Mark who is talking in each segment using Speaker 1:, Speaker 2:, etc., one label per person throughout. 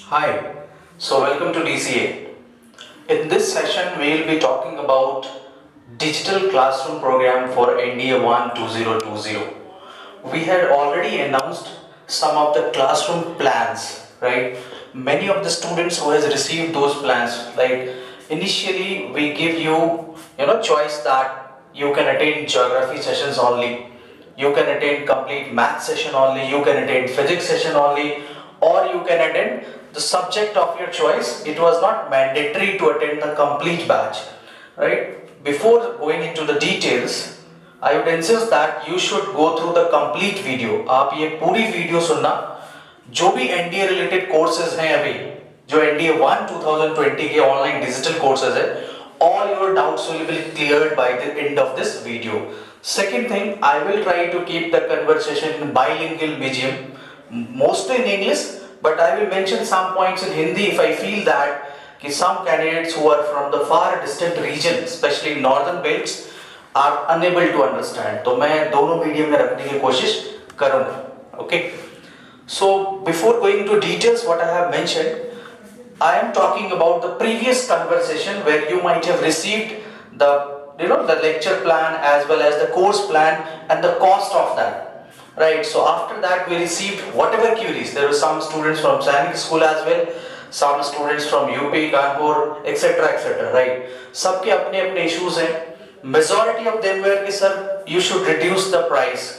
Speaker 1: Hi, so welcome to DCA. In this session, we will be talking about digital classroom program for NDA 1 2020. We had already announced some of the classroom plans, right? Many of the students who has received those plans, like initially we give you choice that you can attend geography sessions only, you can attend complete math session only, you can attend physics session only, or you can attend the subject of your choice. It was not mandatory to attend the complete batch, right? Before going into the details, I would insist that you should go through the complete video. आप ये पूरी video सुनना, जो भी NDA related courses हैं अभी, जो NDA 1 2020 के ऑनलाइन डिजिटल कोर्सेज है, all your doubts will be cleared by the end of this video. Second thing, I will try to keep the conversation in bilingual medium, mostly in English, but I will mention some points in Hindi if I feel that some candidates who are from the far distant region, especially northern belts, are unable to understand. तो मैं दोनों medium में रखने की कोशिश करूँगा. Okay. So before going to details, what I have mentioned, I am talking about the previous conversation where you might have received the lecture plan as well as the course plan and the cost of that. Right, so after that we received whatever queries. There were some students from Sainik school as well, some students from UP, Kanpur, etc. Right, सबके अपने अपने issues हैं. Majority of them were कि sir you should reduce the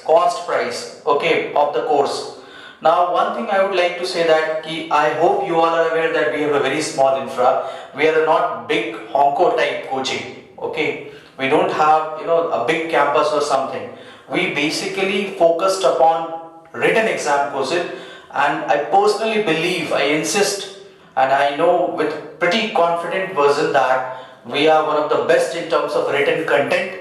Speaker 1: cost price, okay, of the course. Now one thing I would like to say that I hope you all are aware that we have a very small infra. We are not big Honko type coaching, okay. We don't have a big campus or something. We basically focused upon written exam courses, and I personally believe, I insist, and I know with pretty confident version that we are one of the best in terms of written content,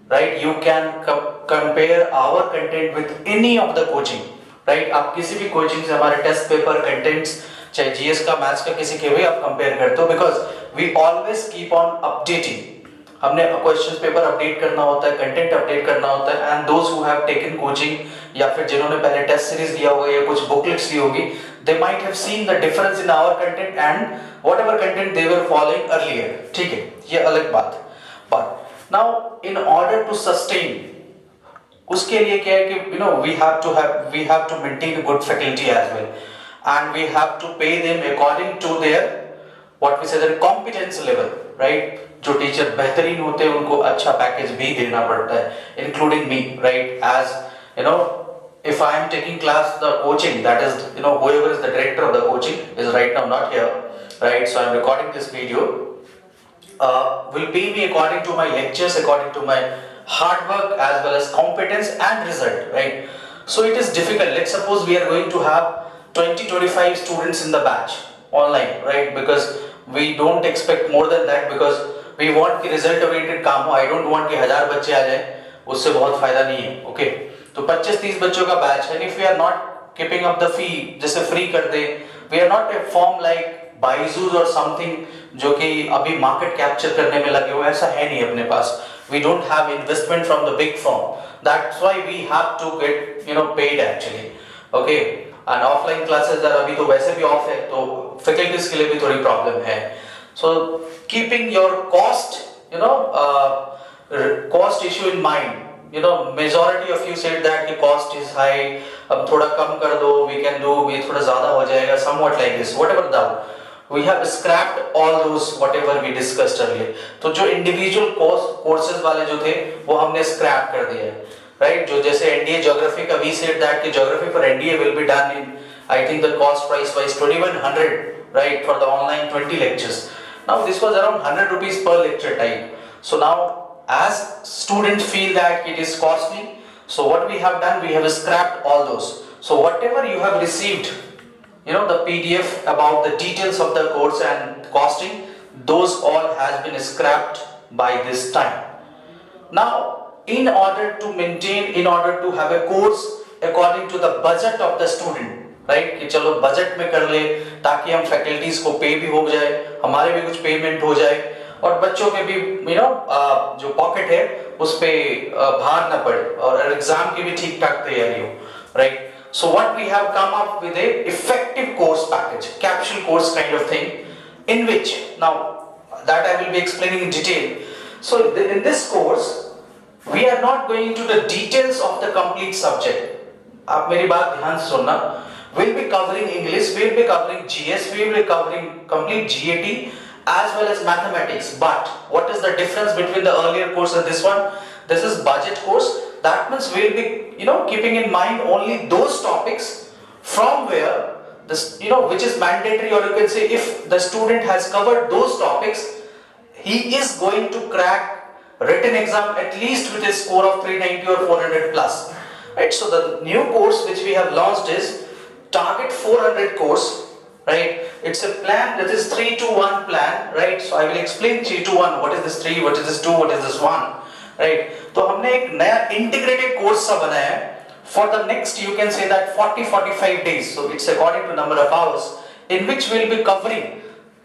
Speaker 1: right? You can compare our content with any of the coaching, right? आप किसी भी coaching से हमारे test paper contents, चाहे GS का, maths का, किसी के भी आप कंपेयर करते हो, because we always keep on updating. हमने क्वेश्चन पेपर अपडेट करना होता है, कंटेंट अपडेट करना होता है, and those who have taken coaching या फिर जिन्होंने पहले टेस्ट सीरीज दिया होगा या कुछ बुकलेट्स ली होगी, they might have seen the difference in our content and whatever content they were following earlier. ठीक है, ये अलग बात. But now in order to sustain, उसके लिए क्या है कि we have to maintain a good faculty as well, and we have to pay them according to their what we say their competence level, right? जो teacher बेहतरीन होते हैं उनको अच्छा पैकेज भी देना पड़ता है, including me, right? As you know, if I am taking class the coaching, that is whoever is the director of the coaching is right now not here, right? So I am recording this video, will pay me according to my lectures, according to my hard work as well as competence and result, right? So it is difficult. Let's suppose we are going to have 20-25 students in the batch online, right? Because we don't expect more than that, because we want कि result oriented काम हो. I don't want कि 1000 बच्चे आ जाए, उससे बहुत फायदा नहीं है. Okay, तो 25-30 बच्चों का बैच है. If we are not keeping up the fee, जैसे free कर दे, we are not a firm like Byju's or something जो कि अभी market capture करने में लगे हो, ऐसा है नहीं अपने पास. We don't have investment from the big firm. That's why we have to get paid actually. Okay, and offline classes are अभी तो वैसे भी off है, तो faculties के लिए भी थोड़ी problem है. So keeping your cost issue in mind, majority of you said that the cost is high, अब थोड़ा कम कर दो, we can do, ये थोड़ा ज़्यादा हो जाएगा, somewhat like this, whatever doubt. We have scrapped all those whatever we discussed earlier. तो जो individual courses वाले जो थे वो हमने scrap कर दिए, right? जो जैसे NDA geography का we said that कि geography for NDA will be done in, I think the cost price was 2100, right, for the online 20 lectures. Now this was around 100 rupees per lecture time. So now as students feel that it is costly, so what we have done, we have scrapped all those. So whatever you have received, the PDF about the details of the course and costing, those all has been scrapped by this time. Now in order to have a course according to the budget of the student, right, कि चलो budget में कर ले ताकि हम faculties को पे भी हो जाए, हमारे भी कुछ पेमेंट हो जाए, और बच्चों के भी जो पॉकेट है उस पे भार ना पड़े, और एग्जाम की भी ठीक ठाक तैयारी हो, right. So what we have come up with a effective course package, capsule course kind of thing, in which now that I will be explaining in detail. So in this course, we are not going into the details of the complete subject. आप मेरी बात ध्यान से सुनना. We'll be covering English, we'll be covering GS, we'll be covering complete GAT as well as mathematics. But what is the difference between the earlier course and this one? This is budget course. That means we'll be, keeping in mind only those topics from where this, which is mandatory, or you can say if the student has covered those topics, he is going to crack written exam at least with a score of 390 or 400 plus. Right? So the new course which we have launched is Target 400 course. Right? It's a plan that is 3-2-1 plan. Right? So I will explain 3-2-1. What is this 3? What is this 2? What is this 1? Right? तो हमने एक नया integrated course सा बनाया है for the next, you can say that 40-45 days. So it's according to number of hours in which we'll be covering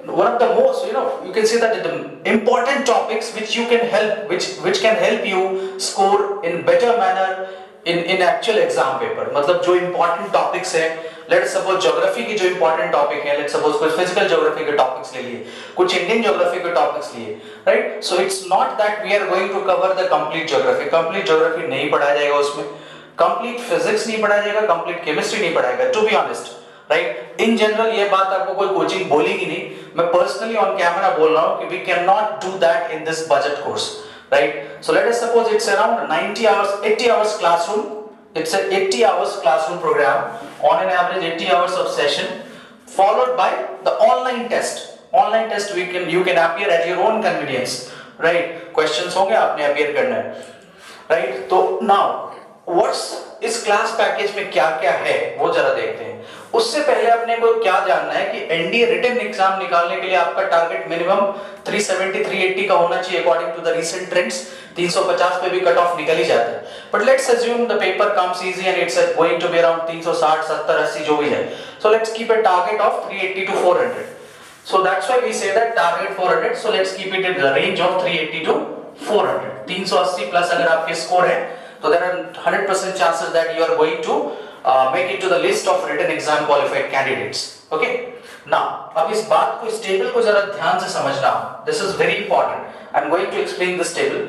Speaker 1: one of the most, you can say that the important topics which you can help, which can help you score in better manner in actual exam paper. मतलब जो important topics है, let's suppose geography की जो important topic है, let's suppose कुछ physical geography के topics ले लिए, कुछ Indian geography के topics लिए, right? So it's not that we are going to cover the complete geography नहीं पढ़ाया जाएगा उसमें, complete physics नहीं पढ़ाया जाएगा, complete chemistry नहीं पढ़ाएगा, to be honest. Right in general ये बात आपको कोई कोचिंग बोलेगी नहीं, मैं पर्सनली ऑन कैमरा बोल रहा हूं कि we can not do that in this budget course. Right so let us suppose it's around 90 hours 80 hours classroom. It's a 80 hours classroom program on an average 80 hours of session followed by the online test. Online test you can appear at your own convenience. Right? Questions होंगे आपने appear करना है. Right? तो now what's इस class package में क्या क्या है वो जरा देखते हैं. उससे पहले अपने को क्या जानना है कि एनडीए रिटन एग्जाम निकालने के लिए आपका टारगेट मिनिमम 370 380 का होना चाहिए according to the recent trends. 350 पे भी कट ऑफ निकल ही जाता है. But let's assume the paper comes easy and it's going to be around 360 70 80 जो भी है. So let's keep a target of 380 to 400. So that's why we say that target 400. So let's keep it in the range of 380 to 400. 380 plus अगर आपके score है तो there are 100% chances that you are going to make it to the list of written exam qualified candidates. Okay? Now, अब इस बात को, इस table को जरा ध्यान से समझना. This is very important. I'm going to explain this table.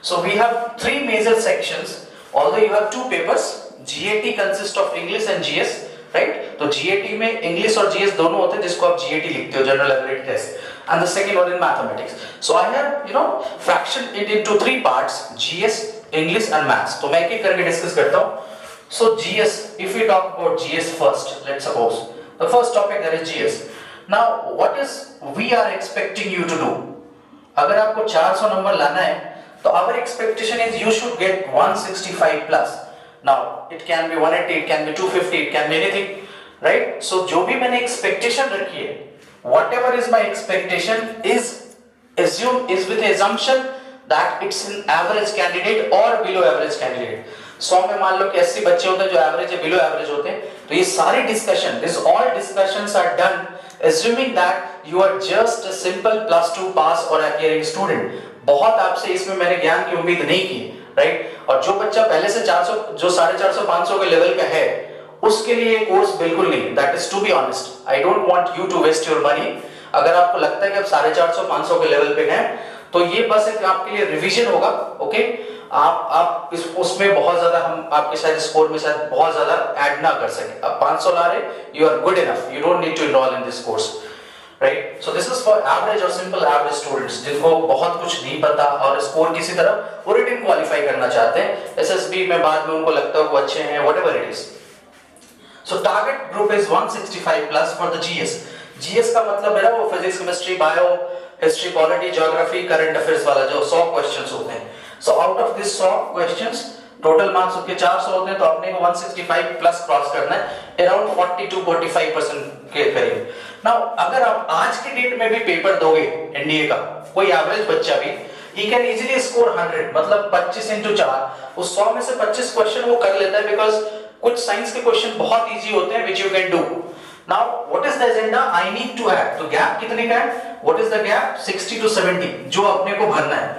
Speaker 1: So we have three major sections. Although you have two papers, GAT consists of English and GS, right? तो GAT में English और GS दोनों होते हैं जिसको आप GAT लिखते हो, General Ability Test. And the second one in mathematics. So I have, fractioned it into three parts: GS, English and Maths. तो मैं एक एक करके डिस्कस करता हूँ. So GS, if we talk about GS first, let's suppose the first topic that is GS. Now, what is we are expecting you to do? अगर आपको 400 number लाना है, तो our expectation is you should get 165 plus. Now, it can be 180, it can be 250, it can be anything, right? So जो भी मैंने expectation रखी है, whatever is my expectation is with the assumption that it's an average candidate or below average candidate. 100 में मान लो कि 80 बच्चे होते हैं जो एवरेज है, बिलो एवरेज होते हैं, तो ये सारी discussion, this all discussions are done assuming that you are just a simple +2 pass or appearing student. बहुत आपसे इसमें मैंने ज्ञान की उम्मीद नहीं की, राइट? और जो बच्चा पहले से 400 जो 450 500 के लेवल का है उसके लिए ये कोर्स बिल्कुल नहीं. That is to be honest. I don't want you to waste your money. अगर आपको लगता है कि आप 450 500 के लेवल पे हैं तो ये बस एक आपके लिए रिवीजन होगा. ओके, आप उसमें बहुत ज्यादा हम आपके शायद स्कोर में शायद बहुत ज्यादा ऐड ना कर सके. आप 500 ला रहे, you are good enough, you don't need to enroll in this course, right? So this is for average और सिंपल एवरेज स्टूडेंट्स जिनको बहुत कुछ नहीं पता और स्कोर किसी तरह रिटन क्वालिफाई करना चाहते हैं. एसएसबी में बाद में उनको लगता है वो अच्छे हैं, whatever it is. So target group is 165 plus for the GS. GS का मतलब है ना वो physics, chemistry, bio, history, polity, geography, current affairs वाला जो 100 क्वेश्चंस होते हैं. So out of this 100 questions total marks उसके 400 होते हैं, तो अपने को 165 प्लस क्रॉस करना है अराउंड 40 to 45% के करीब. नाउ अगर आप आज के डेट में भी पेपर दोगे एनडीए का, कोई एवरेज बच्चा भी he can easily score 100, मतलब 25 into 4, उस 100 में से 25 क्वेश्चन वो कर लेता है, बिकॉज कुछ साइंस के क्वेश्चन बहुत इजी होते हैं which you can do. Now what is the agenda I need to add? तो गैप कितने का है? What is the gap? 60 to 70 जो अपने को भरना है.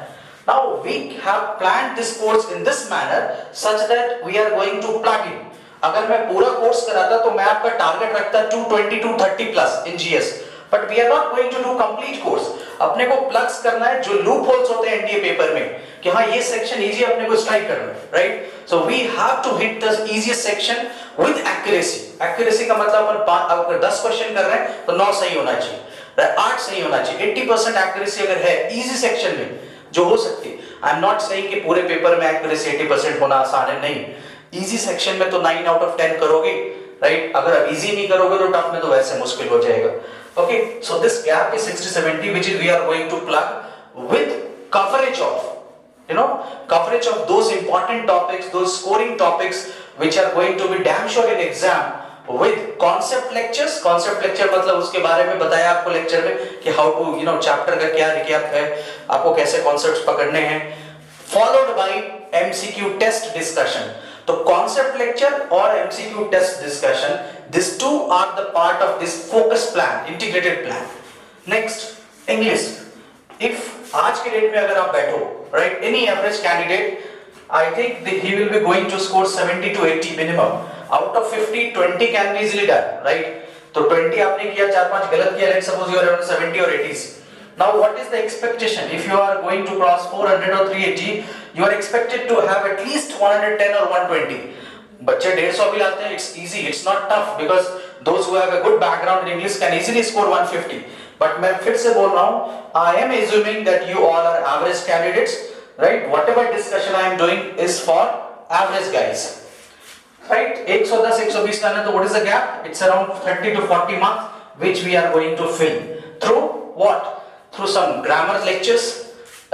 Speaker 1: Now we have planned this course in this manner such that we are going to plug in. अगर मैं पूरा कोर्स कराता तो मैं आपका टारगेट रखता 220 230 plus in GS, but we are not going to do complete course. अपने को प्लग्स करना है जो लूप होल्स होते हैं एनडीए पेपर में, कि हाँ ये सेक्शन इजी अपने को स्ट्राइक करना है, right? So we have to hit the easiest section with accuracy. Accuracy का मतलब अपन अगर 10 क्वेश्चन कर रहे हैं तो 9 सही होना चाहिए, 8 सही होना चाहिए। 80% एक्यूरेसी अगर है इजी सेक्शन में जो हो सकती है, आई एम नॉट सेइंग कि पूरे पेपर में एक्यूरेसी 80% होना आसान है, नहीं। इजी सेक्शन में तो 9 आउट ऑफ 10 करोगे, राइट? अगर आप इजी नहीं करोगे तो टफ में तो वैसे मुश्किल हो जाएगा। Okay, so this gap is 60-70 which is we are going to plug with coverage of, you know, coverage of those important topics, those scoring topics which are going to be damn sure in exam with concept lectures. concept lecture मतलब उसके बारे में बताया आपको lecture में कि how to, you know, chapter का क्या रिकैप है, आपको कैसे कॉन्सेप्ट्स पकड़ने हैं, followed by MCQ test discussion. तो कॉन्सेप्ट लेक्चर और MCQ test discussion, this two are the part of this focus plan, integrated plan. Next English. If आज के डेट में अगर आप बैठो, right, any average candidate, I think he will be going to score 70 to 80 minimum. Out of 50 20 can be easily done, right? तो 20 आपने किया, 4-5 गलत किया, let's suppose you are around 70 or 80s। Now what is the expectation? If you are going to cross 400 or 380, you are expected to have at least 110 or 120. बच्चे 150 भी लाते हैं, it's easy, it's not tough, because those who have a good background in English can easily score 150. But मैं फिर से बोल रहा हूँ, I am assuming that you all are average candidates, right? Whatever discussion I am doing is for average guys, right? 110 120 लाना, तो what is the gap? It's around 30 to 40 marks, which we are going to fill through what? Through some grammar lectures,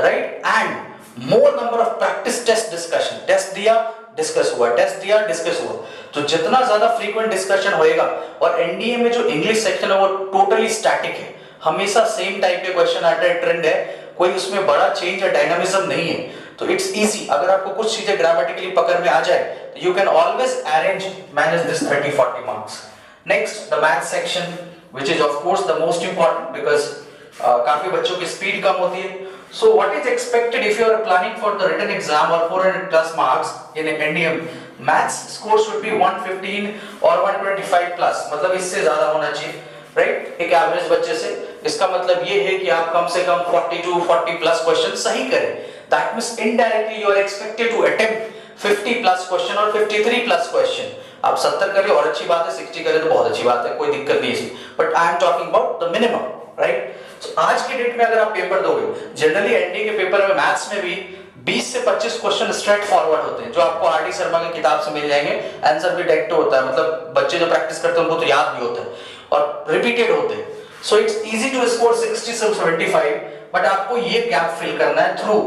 Speaker 1: right? And more number of practice test discussion. Test दिया, discuss हुआ, test दिया, discuss हुआ। तो जितना ज्यादा frequent discussion होएगा, और NDA में जो इंग्लिश सेक्शन है वो टोटली स्टैटिक है, हमेशा सेम टाइप के क्वेश्चन आते हैं, ट्रेंड है, कोई उसमें बड़ा चेंज या डायनामिज्म नहीं है। तो इट्स इजी, अगर आपको कुछ चीजें ग्रामेटिकली पकड़ में आ जाए तो you can always arrange manage this 30-40 marks. Next the math section, which is of course the most important, because काफी बच्चों की स्पीड कम होती है। So what is expected if you are planning for the written exam or 400 plus marks in NDM? Maths score should be 115 or 125 plus, मतलब इससे ज्यादा होना चाहिए, right? एक एवरेज बच्चे से। इसका मतलब ये है कि आप कम से कम 42 40 plus क्वेश्चन सही करें। That means indirectly you are expected to attempt 50 plus question or 53 plus question। आप 70 करें और अच्छी बात है, 60 करें तो बहुत अच्छी बात है, कोई दिक्कत नहीं है, but I am talking about the minimum, right? So, आज के डेट में अगर आप पेपर दोगे, जनरली एनडीए के पेपर में मैथ्स में भी 20 से 25 क्वेश्चन स्ट्रेट फॉरवर्ड होते हैं, जो आपको आरडी शर्मा की किताब से मिल जाएंगे। आंसर भी डायरेक्ट होता है, मतलब बच्चे जो प्रैक्टिस करते हैं उनको तो याद भी होता है और रिपीटेड होते हैं। So it's easy to score 60 से 75, बट आपको ये गैप फिल करना है through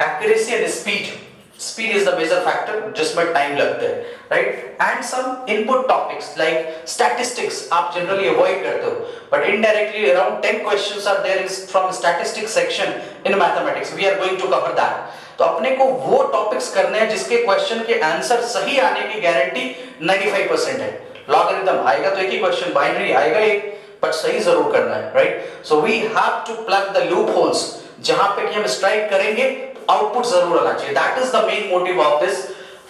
Speaker 1: accuracy and speed. Speed is the major factor, जिसमें टाइम लगता है, right? And some input topics like statistics आप जनरली अवॉइड करते हो, but indirectly around 10 questions are there from statistics section in mathematics, we are going to cover that. तो अपने को वो टॉपिक्स करने हैं जिसके क्वेश्चन के आंसर सही आने की गारंटी 95% है। लॉगरिथम आएगा तो एक ही क्वेश्चन, बाइनरी आएगा एक, बट सही जरूर करना है, right? So we have to plug the loopholes, जहां पे कि हम स्ट्राइक करेंगे आउटपुट जरूर आना चाहिए। That is the main motive of this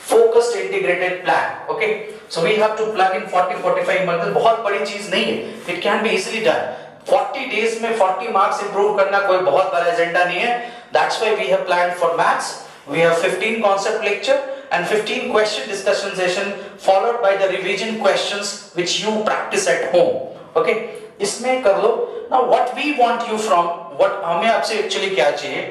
Speaker 1: focused integrated plan. Okay, so we have to plug in 40-45 मतलब बहुत बड़ी चीज नहीं है, it can be easily done. 40 days में 40 मार्क्स इंप्रूव करना कोई बहुत बड़ा एजेंडा नहीं है। That's why we have planned for maths, we have 15 concept lecture and 15 question discussion session followed by the revision questions which you practice at home. Okay, इसमें कर लो। Now what we want you from, what हमें आपसे actually क्या चाहिए,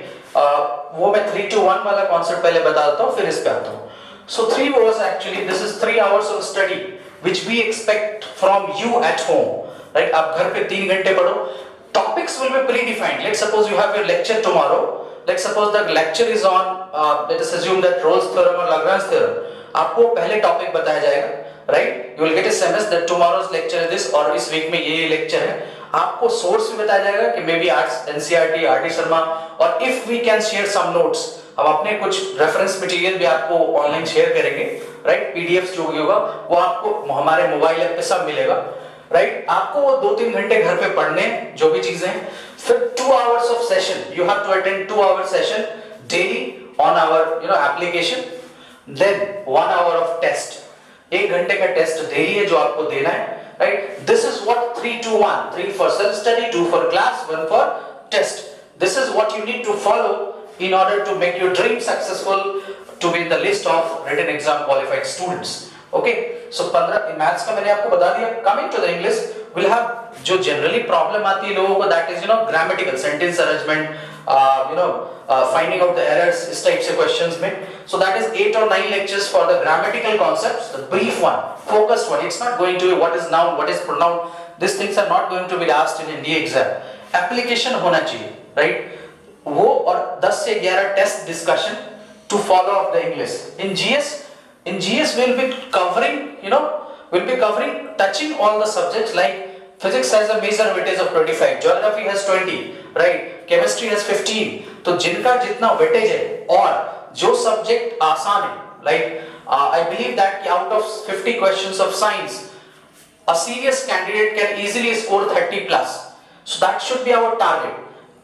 Speaker 1: वो मैं 3 to 1 वाला concept पहले बता देता हूँ, फिर इस पे आता हूँ। So 3 was actually, this is 3 hours of study which we expect from you at home, right? आप घर पे 3 घंटे पढ़ो। Topics will be predefined. Let's suppose you have your lecture tomorrow. Let's suppose the lecture is on, let us assume that Rolle's theorem or Lagrange theorem. आपको पहले topic बताया जाएगा, right? You will get a SMS that tomorrow's lecture is this, और इस week में ये lecture है। आपको सोर्स भी बताया जाएगा कि maybe arts NCERT, RD Sharma, और if we can share some notes, हम अपने कुछ रेफरेंस मटेरियल भी आपको ऑनलाइन शेयर करेंगे, राइट? पीडीएफ जो भी होगा वो आपको हमारे मोबाइल ऐप पे सब मिलेगा, राइट? आपको वो 2-3 घंटे घर पे पढ़ने, जो भी चीजें, फिर 2 hours of session, you have to attend 2 hour session daily on our application, then 1 hour of test, एक घंटे का टेस्ट डेली है जो आपको देना है, right? This is what 3-2-1, 3 for self study, 2 for class, 1 for test. This is what you need to follow in order to make your dream successful, to be in the list of written exam qualified students. Okay, so 15 maths का मैंने आपको बता दिया. Coming to the English, we'll have जो generally problem आती है लोगों को, that is grammatical, sentence arrangement, finding out the errors, इस type से questions में. So that is 8 or 9 lectures for the grammatical concepts, the brief one, focused one. It's not going to be what is noun, what is pronoun. These things are not going to be asked in NDA exam. Application होना चाहिए, right? वो और 10 से 11 test discussion to follow up the English. in GS we'll be covering touching all the subjects, like physics has a major weightage of 25, geography has 20, right, chemistry has 15. तो जिनका जितना weightage है और जो सब्जेक्ट आसान है, like I believe that out of 50 questions of science a serious candidate can easily score 30 plus, so that should be our target.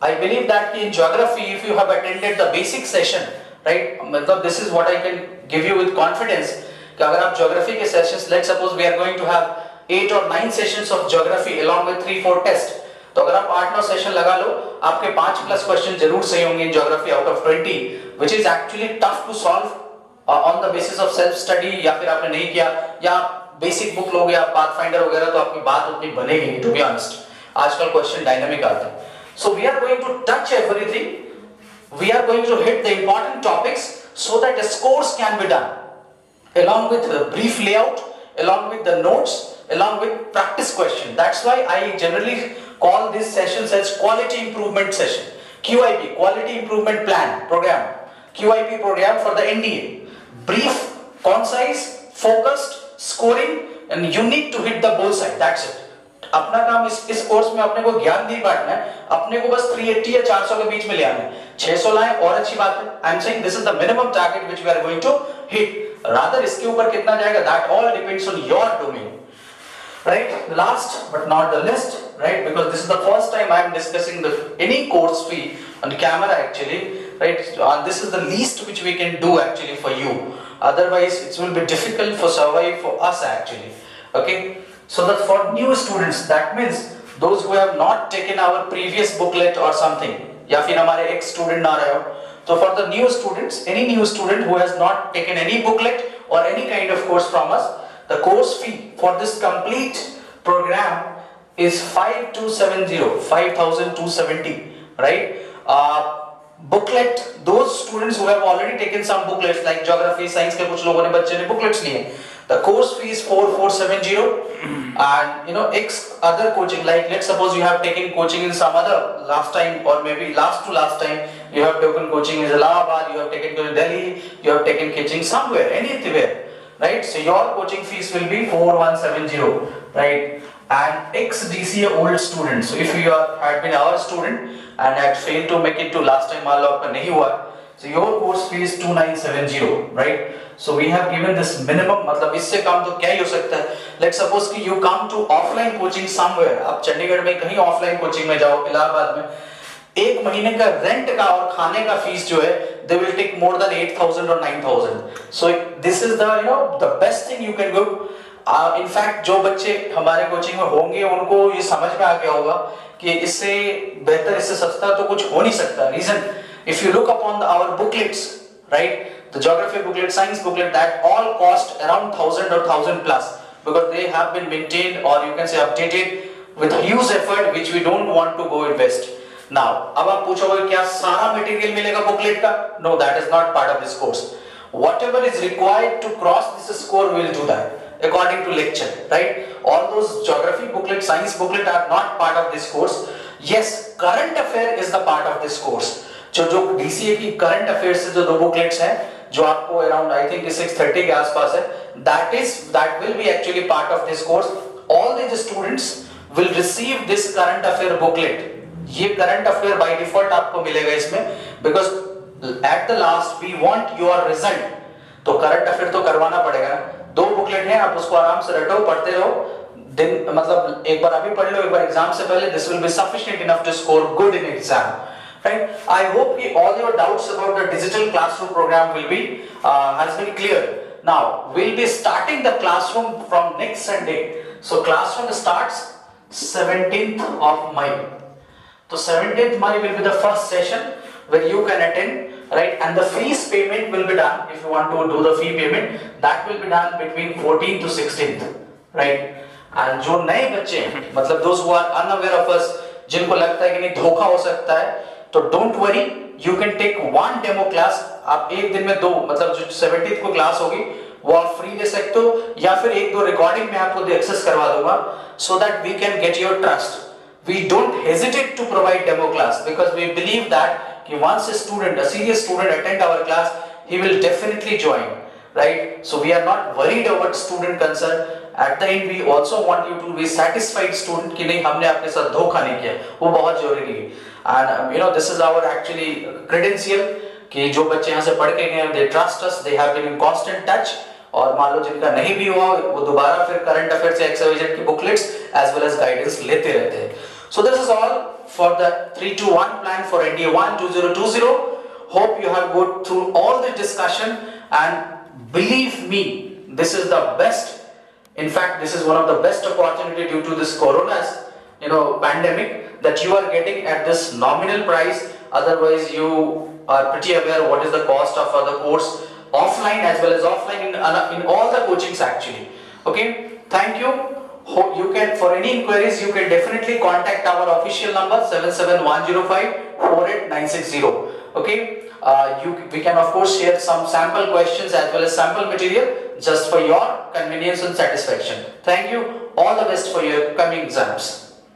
Speaker 1: I believe that in geography, if you have attended the basic session, right, मतलब this is what I can give you with confidence कि अगर आप geography के sessions, let's suppose we are going to have 8 or 9 sessions of geography along with 3-4 tests, तो अगर आप 8-9 session लगा लो, आपके 5+ क्वेश्चन जरूर सही होंगे in geography out of 20, which is actually tough to solve on the basis of self study, या फिर आपने नहीं किया या बेसिक बुक लोगे आप पाथफाइंडर वगैरह, तो आपकी बात उतनी बनेगी नहीं, to be honest. आजकल क्वेश्चन डायनामिक आते हैं. So we are going to touch everything. We are going to hit the important topics so that the scores can be done, along with the brief layout, along with the notes, along with practice question. That's why I generally call these sessions as quality improvement session. QIP, Quality Improvement Plan Program. QIP program for the NDA. Brief, concise, focused, scoring, and you need to hit the bullseye. That's it. अपना काम इस course में अपने को ज्ञान नहीं बांटना है, अपने को बस 380 या 400 के बीच में ले आना है. 600 लाएं और अच्छी बात है. I am saying this is the minimum target which we are going to hit. Rather इसके ऊपर कितना जाएगा, that all depends on your domain, right? Last but not the least, right, because this is the first time I am discussing any course fee on camera actually, right? This is the least which we can do actually for you, otherwise it will be difficult for survive for us actually. Okay, so that for new students, that means those who have not taken our previous booklet or something, या फिर हमारे ex student ना रहे हो, so for the new students, any new student who has not taken any booklet or any kind of course from us, the course fee for this complete program is 5270, right? Booklet, those students who have already taken some booklets like geography, science के कुछ लोगों ने बच्चे ने booklets लिए, the course fee is 4470, and X other coaching, like let's suppose you have taken coaching in some other last time or maybe last to last time you have taken coaching in Allahabad, you have taken coaching in Delhi, you have taken coaching somewhere, anywhere, right? So your coaching fees will be 4170, right? And ex-DCA old students, so if you had been our student and had failed to make it to last time मान लो आपका नहीं हुआ, so your course fee is 2970, right? So we have given this minimum, मतलब इससे कम तो क्या ही हो सकता है. Let's suppose कि you come to offline coaching somewhere, आप चंडीगढ़ में कहीं offline coaching में जाओ, इलाहाबाद में, एक महीने का रेंट का और खाने का फीस जो है, they will take more than 8,000 or 9,000. So this is the the best thing you can do. In fact जो बच्चे हमारे कोचिंग में होंगे उनको ये समझ में आ गया होगा कि इससे बेहतर, इससे सस्ता तो कुछ हो नहीं सकता. Reason, if you look upon our booklets, right, the geography booklet, science booklet, that all cost around 1,000 or 1,000 plus, because they have been maintained or you can say updated with huge effort which we don't want to go invest. Now अब आप पूछोगे क्या सारा material मिलेगा booklet का? No, that is not part of this course. Whatever is required to cross this score, we will do that according to lecture, right? All those geography booklet, science booklet are not part of this course. Yes, current affair is the part of this course. जो DCA की current affairs से जो 2 booklets हैं, जो आपको around I think 630 के आसपास है, that will be actually part of this course. All the students will receive this current affair booklet. ये current affair by default आपको मिलेगा इसमें, because at the last we want your result. तो current affair तो करवाना पड़ेगा ना. 2 booklet हैं, आप उसको आराम से रटो, पढ़ते रहो, दिन मतलब एक बार अभी पढ़ लो, एक बार एग्जाम से पहले. This will be sufficient enough to score good in exam, right? I hope all your doubts about the digital classroom program will be has been clear. Now we'll be starting the classroom from next Sunday. So classroom starts 17th of May. So 17th May will be the first session where you can attend, right? And the fees payment will be done, if you want to do the fee payment, that will be done between 14th to 16th, right? And जो नए बच्चे हैं, मतलब those who are unaware of us, जिनको लगता है कि नहीं धोखा हो सकता है, तो don't worry, you can take one demo class. आप एक दिन में दो, मतलब जो 17th को क्लास होगी वो आप फ्री ले सकते हो, या फिर एक दो रिकॉर्डिंग में आपको एक्सेस करवा दूंगा, so that we can get your trust. We don't hesitate to provide demo class because we believe that once a student, a serious student attend our class, he will definitely join, right? So we are not worried about student concern. At the end we also want you to be satisfied student कि नहीं हमने आपके साथ धोखा नहीं किया, वो बहुत जरूरी है. And you know, this is our actually credential कि जो बच्चे यहाँ से पढ़ के गए, they trust us, they have been in constant touch. और मान लो जिनका नहीं भी हुआ वो दोबारा फिर करंट अफेयर्स या XYZ की booklets as well as guidance लेते रहते हैं. So this is all for the 3-2-1 plan for NDA 1 2020. Hope you have gone through all the discussion, and believe me, this is the best. In fact, this is one of the best opportunity due to this corona's pandemic that you are getting at this nominal price. Otherwise, you are pretty aware what is the cost of the course offline as well as offline in all the coachings actually. Okay, thank you. You can, for any inquiries, you can definitely contact our official number 77105-48960. Okay, we can of course share some sample questions as well as sample material just for your convenience and satisfaction. Thank you. All the best for your coming exams.